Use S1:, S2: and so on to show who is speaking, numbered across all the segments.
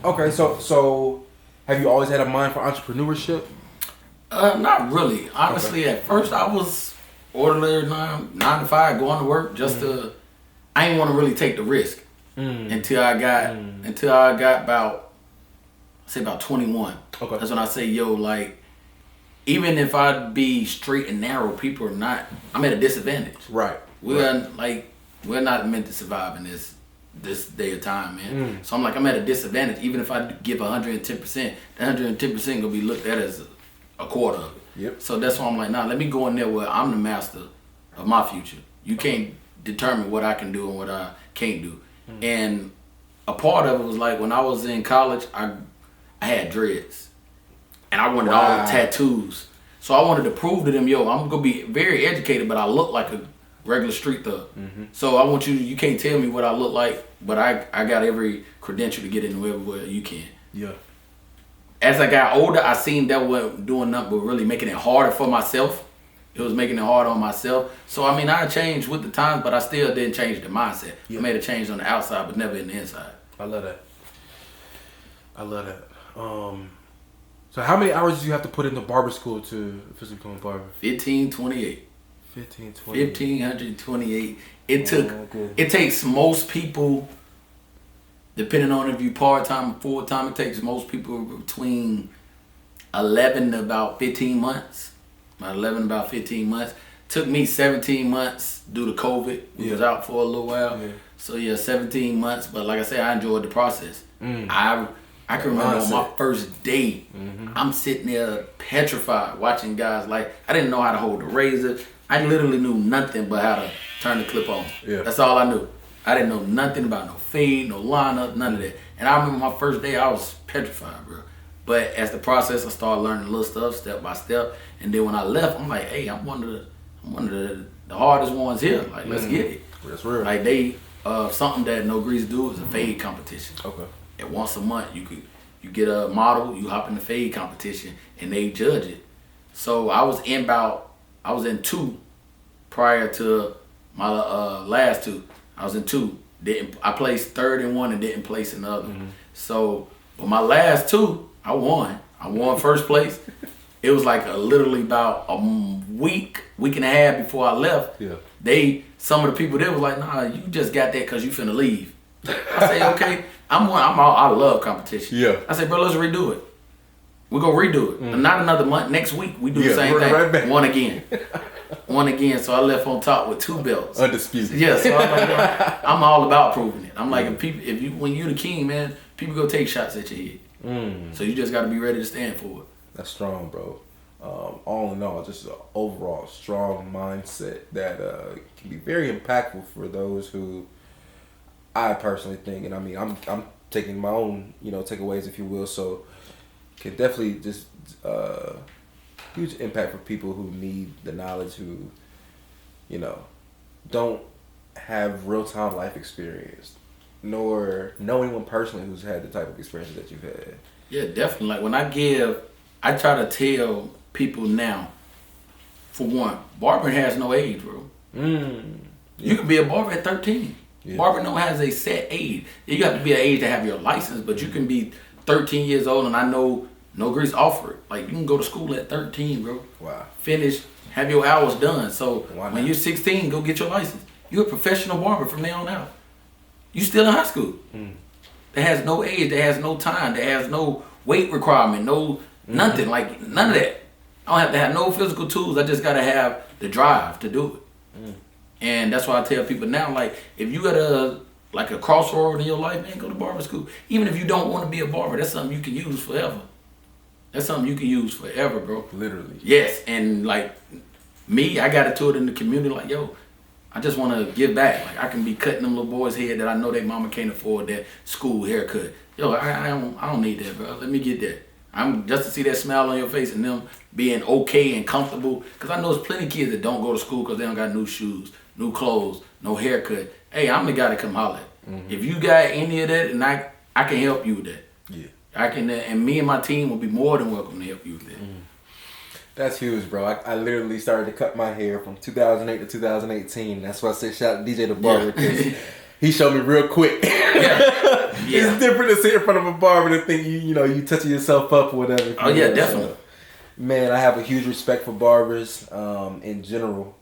S1: Okay, so have you always had a mind for entrepreneurship?
S2: Not really. Honestly, at first I was ordinary 9 to 5, going to work just to. I didn't want to really take the risk until I got about 21.
S1: Okay.
S2: That's when I say, yo, like, even if I'd be straight and narrow, people are not. I'm at a disadvantage.
S1: Right.
S2: We're not meant to survive in this day of time, man. So I'm like, I'm at a disadvantage. Even if I give 110%, the 110% gonna be looked at as a quarter of it.
S1: Yep.
S2: So that's why I'm like, nah, let me go in there where I'm the master of my future. You can't determine what I can do and what I can't do. And a part of it was like when I was in college, I had dreads. And I wanted all the tattoos. So I wanted to prove to them, yo, I'm gonna be very educated, but I look like a regular street thug. So I want you can't tell me what I look like, but I got every credential to get in wherever you can.
S1: Yeah.
S2: As I got older, I seen that wasn't doing nothing but really making it harder for myself. It was making it hard on myself. So, I mean, I changed with the times, but I still didn't change the mindset. I made a change on the outside, but never in the inside.
S1: I love that. So how many hours did you have to put into barber school to officially become a barber?
S2: 1528.
S1: 1528.
S2: It takes most people, depending on if you part-time or full-time, it takes most people between 11 to about 15 months. About 15 months. Took me 17 months due to COVID. We was out for a little while. Yeah. So 17 months. But like I said, I enjoyed the process. I can remember on my first day, I'm sitting there petrified watching guys. Like, I didn't know how to hold a razor. I literally knew nothing but how to turn the clip on. Yeah. That's all I knew. I didn't know nothing about no fade, no lineup, none of that. And I remember my first day, I was petrified, bro. But as the process, I started learning little stuff, step by step. And then when I left, I'm like, hey, I'm one of the hardest ones here. Like, let's get it.
S1: That's real.
S2: Like they, something that No Grease do is a fade competition.
S1: Okay.
S2: And once a month, you get a model, you hop in the fade competition, and they judge it. So I was in 2 prior to my last 2. I was in 2. I placed 3rd in 1 and didn't place in the other. So with my last 2, I won. I won first place. It was like literally about a week and a half before I left. Yeah. Some of the people there was like, nah, you just got that because you finna leave. I say, okay, I love competition. Yeah. I say, bro, let's redo it. We're gonna redo it. Not another month. Next week we do the same thing. Right back. One again. So I left on top with 2 belts.
S1: Undisputed.
S2: Yeah. So I'm like, I'm all about proving it. I'm like, when you're the king, man, people go take shots at your head. So you just got to be ready to stand for it.
S1: That's strong, bro. All in all, just an overall strong mindset that can be very impactful for those who I personally think, and I mean, I'm taking my own, takeaways, if you will. So can definitely just huge impact for people who need the knowledge, who don't have real time life experience, nor know anyone personally who's had the type of experiences that you've had.
S2: Yeah, definitely. Like when I try to tell people now, for one, barbering has no age, bro. Yeah. You can be a barber at 13. Yeah. Barbering no has a set age. You have to be an age to have your license, but you can be 13 years old, and I know No Grease offer it. Like, you can go to school at 13, bro. Wow. Finish, have your hours done. So when you're 16, go get your license. You're a professional barber from there on out. You still in high school. That has no age, that has no time, that has no weight requirement, no nothing, like none of that. I don't have to have no physical tools. I just gotta have the drive to do it. And that's why I tell people now, like, if you got a crossroad in your life, man, go to barber school. Even if you don't want to be a barber, that's something you can use forever. That's something you can use forever, bro.
S1: Literally.
S2: Yes, and like me, I got into it in the community, like, yo, I just want to give back. Like, I can be cutting them little boys' head that I know their mama can't afford that school haircut. Yo, I don't need that, bro. Let me get that. I'm just to see that smile on your face and them being okay and comfortable. Because I know there's plenty of kids that don't go to school because they don't got new shoes, new clothes, no haircut. Hey, I'm the guy to come holler at. If you got any of that, and I can help you with that. Yeah. I can, and me and my team will be more than welcome to help you with that.
S1: That's huge, bro. I literally started to cut my hair from 2008 to 2018. That's why I said shout out to DJ the Barber, because he showed me real quick.
S2: Yeah.
S1: It's different to sit in front of a barber and think you touching yourself up or whatever.
S2: Oh yeah, definitely.
S1: So, man, I have a huge respect for barbers in general.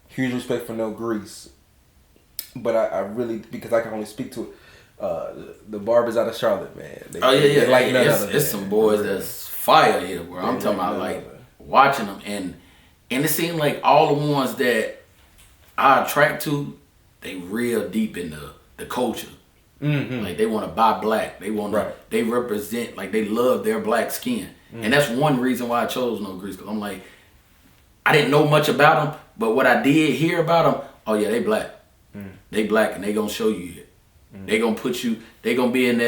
S1: Huge respect for no grease. But I really, because I can only speak to the barbers out of Charlotte, man. They like none other.
S2: It's some boys that's fire here, bro. I'm talking about like watching them, and it seems like all the ones that I attract to, they real deep in the culture.
S1: Mm-hmm.
S2: Like they want to buy black. They want to. They represent, like they love their black skin, and that's one reason why I chose no grease. Cause I'm like, I didn't know much about them, but what I did hear about them, oh yeah, they black. They black, and they gonna show you it. They gonna put you. They gonna be in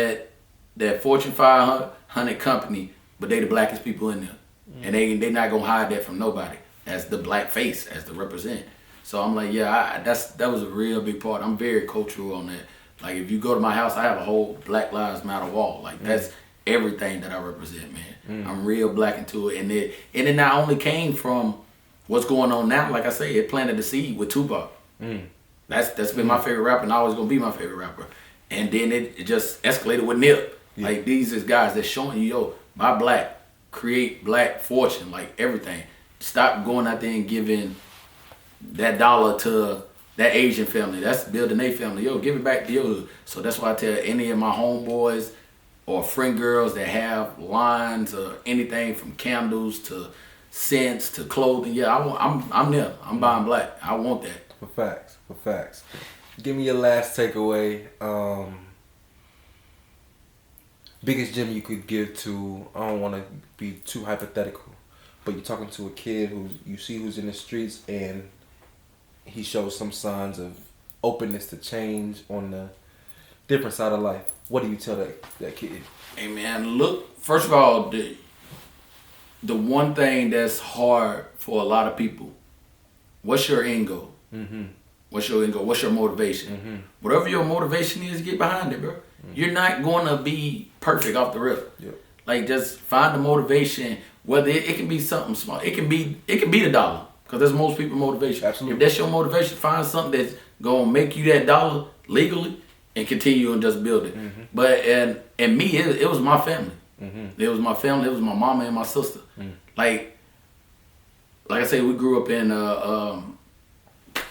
S2: that Fortune 500 company, but they the blackest people in there, and they not gonna hide that from nobody. As the black face, as the represent. So I'm like, yeah, that was a real big part. I'm very cultural on that. Like if you go to my house, I have a whole Black Lives Matter wall. Like that's everything that I represent, man. I'm real black into it, and it not only came from what's going on now. Like I say, it planted the seed with Tupac. That's been my favorite rapper and always gonna be my favorite rapper. And then it just escalated with Nip. Yeah. Like these is guys that's showing you, yo, buy black, create black fortune, like everything. Stop going out there and giving that dollar to that Asian family. That's building their family. Yo, give it back to your hood. So that's why I tell any of my homeboys or friend girls that have lines or anything from candles to scents to clothing. Yeah, I'm there. I'm buying black. I want that.
S1: For facts. Give me your last takeaway. Biggest gem you could give to, I don't want to be too hypothetical, but you're talking to a kid who's in the streets and he shows some signs of openness to change on the different side of life. What do you tell that kid?
S2: Hey man, look, first of all, the one thing that's hard for a lot of people, what's your end goal? What's your end goal? What's your motivation? Whatever your motivation is, get behind it, bro. You're not going to be perfect off the rip.
S1: Yep.
S2: Like just find the motivation, whether it can be something small. It can be the dollar, because that's most people's motivation.
S1: Absolutely.
S2: If that's your motivation, find something that's going to make you that dollar legally and continue and just build it. But and me, it was my family. It was my family. It was my mama and my sister. Like I say, we grew up in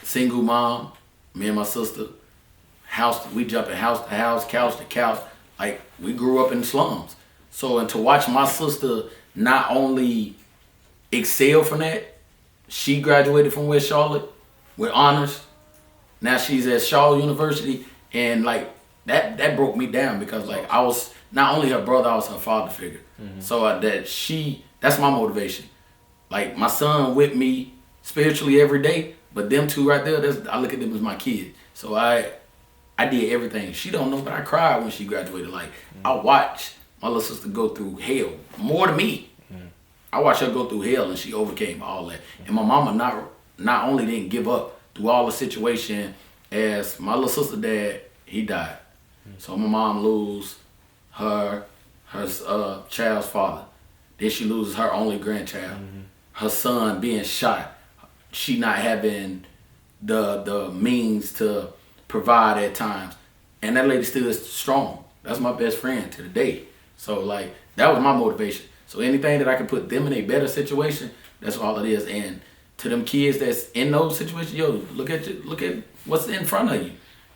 S2: single mom, me and my sister. We jumping house to house, couch to couch. Like we grew up in the slums. So and to watch my sister not only excel from that, she graduated from West Charlotte with honors. Now she's at Shaw University, and like that broke me down, because like I was not only her brother, I was her father figure. So that's my motivation. Like my son with me spiritually every day, but them two right there, I look at them as my kids. So I did everything. She don't know, but I cried when she graduated. Like I watched my little sister go through hell more than me. I watched her go through hell, and she overcame all that. And my mama not only didn't give up through all the situation, as my little sister dad, he died. So my mom lose her child's father. Then she loses her only grandchild. Her son being shot. She not having the means to provide at times. And that lady still is strong. That's my best friend to the day. So like that was my motivation. So anything that I can put them in a better situation, that's all it is. And to them kids that's in those situations, yo, look at what's in front of you.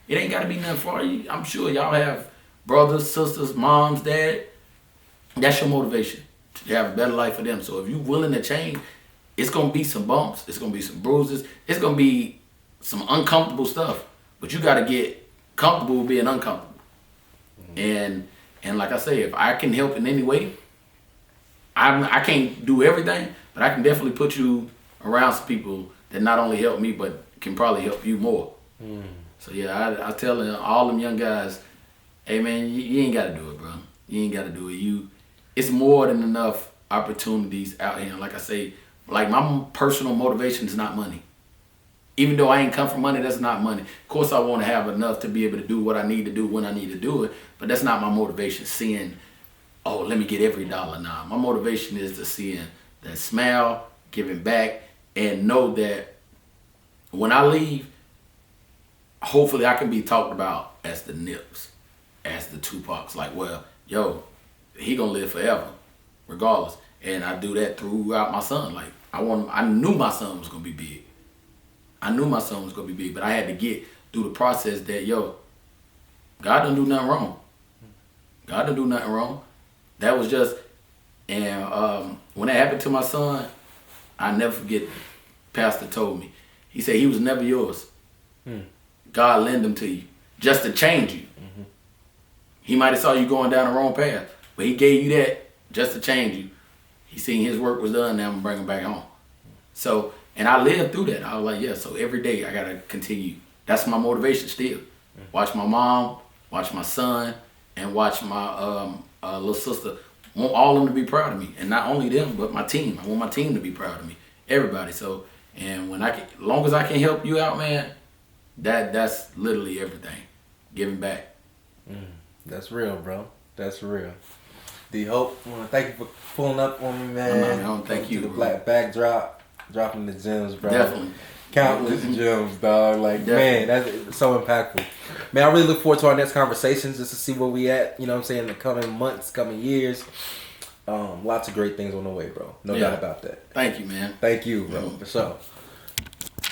S2: It ain't gotta be nothing for you. I'm sure y'all have brothers, sisters, moms, dad. That's your motivation, to have a better life for them. So if you're willing to change, it's gonna be some bumps, it's gonna be some bruises, it's gonna be some uncomfortable stuff. But you gotta get comfortable with being uncomfortable. And like I say, if I can help in any way, I can't do everything, but I can definitely put you around some people that not only help me, but can probably help you more. So yeah, I tell all them young guys, hey man, you ain't gotta do it, bro. You ain't gotta do it. It's more than enough opportunities out here. Like I say, like my personal motivation is not money. Even though I ain't come from money, that's not money. Of course I want to have enough to be able to do what I need to do when I need to do it, but that's not my motivation, seeing, oh, let me get every dollar now. My motivation is to seeing that smile, giving back, and know that when I leave, hopefully I can be talked about as the Nips. as the Tupacs. Like, well, yo, he gonna live forever, regardless. And I do that throughout my son. Like, I knew my son was gonna be big. But I had to get through the process that, yo, God didn't do nothing wrong. That was just, and when that happened to my son, I never forget. Pastor told me, he said he was never yours. God lent him to you just to change you. He might have saw you going down the wrong path, but he gave you that just to change you. He seen his work was done. Now I'm gonna bring him back home. So, and I lived through that. I was like, yeah. So every day I gotta continue. That's my motivation still. Watch my mom, watch my son, and watch my little sister. I want all of them to be proud of me, and not only them, but my team. I want my team to be proud of me. Everybody. So, and when as long as I can help you out, man, that's literally everything. Giving back.
S1: That's real, bro. That's real. D Hope, I want to thank you for pulling up on me, man.
S2: I don't thank you.
S1: The black backdrop, dropping the gems, bro.
S2: Definitely.
S1: Countless gems, dog. Like, man, that's so impactful. Man, I really look forward to our next conversations just to see where we at, you know what I'm saying, in the coming months, coming years. Lots of great things on the way, bro. No doubt about that.
S2: Thank you, man.
S1: Thank you, bro. For sure.